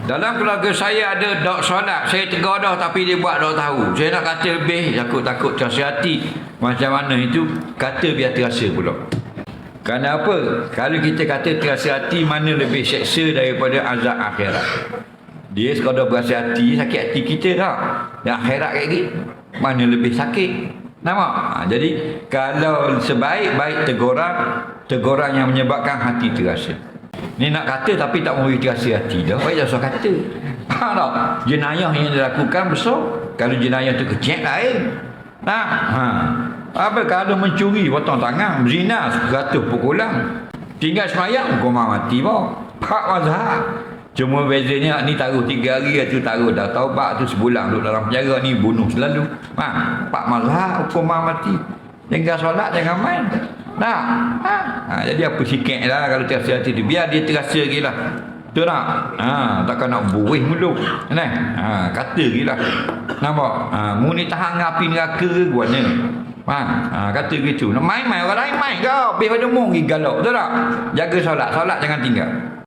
Dalam keluarga saya ada dok solat, saya tegur dah tapi dia buat dah tahu. Saya nak kata lebih, takut terasa hati. Macam mana itu, kata biar terasa pula. Kerana apa? Kalau kita kata terasa hati, mana lebih seksa daripada azab akhirat. Dia sekadar berasa hati, sakit hati kita tak? Dan akhirat kayak gini, mana lebih sakit? Nampak? Jadi, kalau sebaik-baik teguran yang menyebabkan hati terasa. Ni nak kata tapi tak mau terasa hati dah. Baik dah usah kata. Faham tak? Jenayah yang dilakukan besar. Kalau jenayah tu kecil lain. Apa kalau mencuri potong tangan, berzina 100 pukulan. Tinggal semayang hukuman mati bah. Hak mazhab. Cuma bezanya ni taruh 3 hari, tu taruh dah taubat tu sebulan duduk dalam penjara, ni bunuh selalu. Pak mazhab hukuman mati. Tinggal solat jangan main. Jadi apa sikit lah kalau terasa hati dia. Biar dia terasa lagi lah. Betul tak? Takkan nak buih mulu. Kata lagi lah. Nampak? Mu ni tahan api neraka ke mana? Kata gitu. Nak main-main orang lain main kau. Habis pada mu pergi galak. Betul tak? Jaga solat. Solat jangan tinggal.